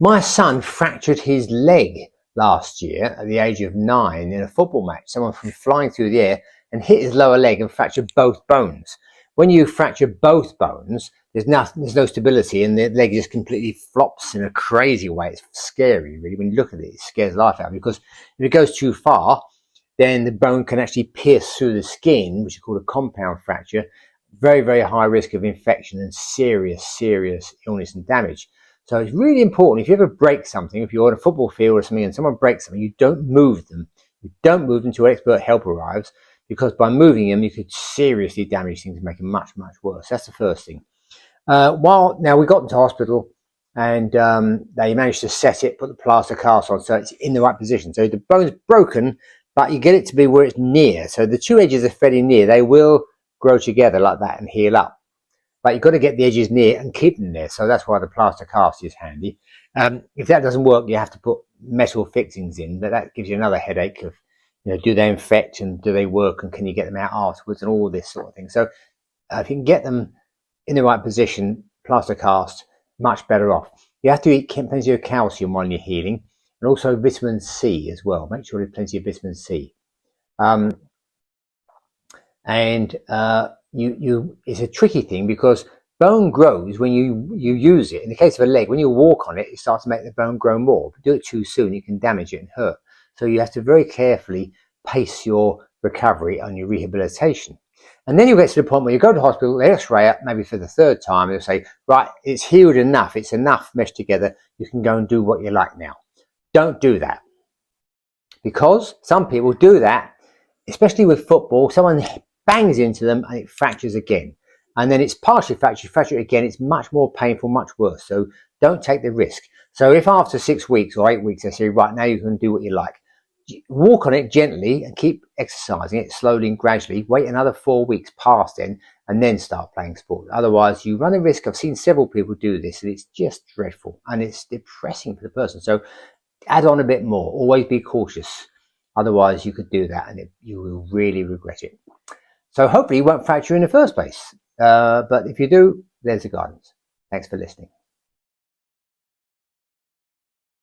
My son fractured his leg last year at the age of 9 in a football match. Someone from flying through the air and hit his lower leg and fractured both bones. When you fracture both bones, there's no stability, and the leg just completely flops in a crazy way. It's scary, really. When you look at it, it scares the life out of you, because if it goes too far, then the bone can actually pierce through the skin, which is called a compound fracture. Very, very high risk of infection and serious illness and damage. So it's really important, if you ever break something, if you're on a football field or something and someone breaks something, you don't move them. You don't move them until expert help arrives, because by moving them, you could seriously damage things and make them much, much worse. That's the first thing. Now we got into hospital, and they managed to set it, put the plaster cast on so it's in the right position. So the bone's broken, but you get it to be where it's near. So the two edges are fairly near. They will grow together like that and heal up. But you've got to get the edges near and keep them there. So that's why the plaster cast is handy. If that doesn't work, you have to put metal fixings in, but that gives you another headache of, do they infect and do they work and can you get them out afterwards and all this sort of thing. So if you can get them in the right position, plaster cast, much better off. You have to eat plenty of calcium while you're healing, and also vitamin C as well. Make sure there's plenty of vitamin C. It's a tricky thing, because bone grows when you use it. In the case of a leg, when you walk on it, it starts to make the bone grow more. But do it too soon, you can damage it and hurt. So you have to very carefully pace your recovery and your rehabilitation. And then you get to the point where you go to hospital, they x-ray it, maybe for the third time, and they'll say, right, it's healed enough, it's enough meshed together, you can go and do what you like now. Don't do that. Because some people do that, especially with football. Someone bangs into them and it fractures again. And then it's partially fractured, fracture it again, it's much more painful, much worse. So don't take the risk. So if after 6 weeks or 8 weeks they say, right, now you can do what you like, walk on it gently and keep exercising it slowly and gradually. Wait another 4 weeks past then, and then start playing sport. Otherwise, you run a risk. I've seen several people do this, and it's just dreadful and it's depressing for the person. So add on a bit more. Always be cautious. Otherwise, you could do that and you will really regret it. So hopefully you won't fracture in the first place. But if you do, there's the guidance. Thanks for listening.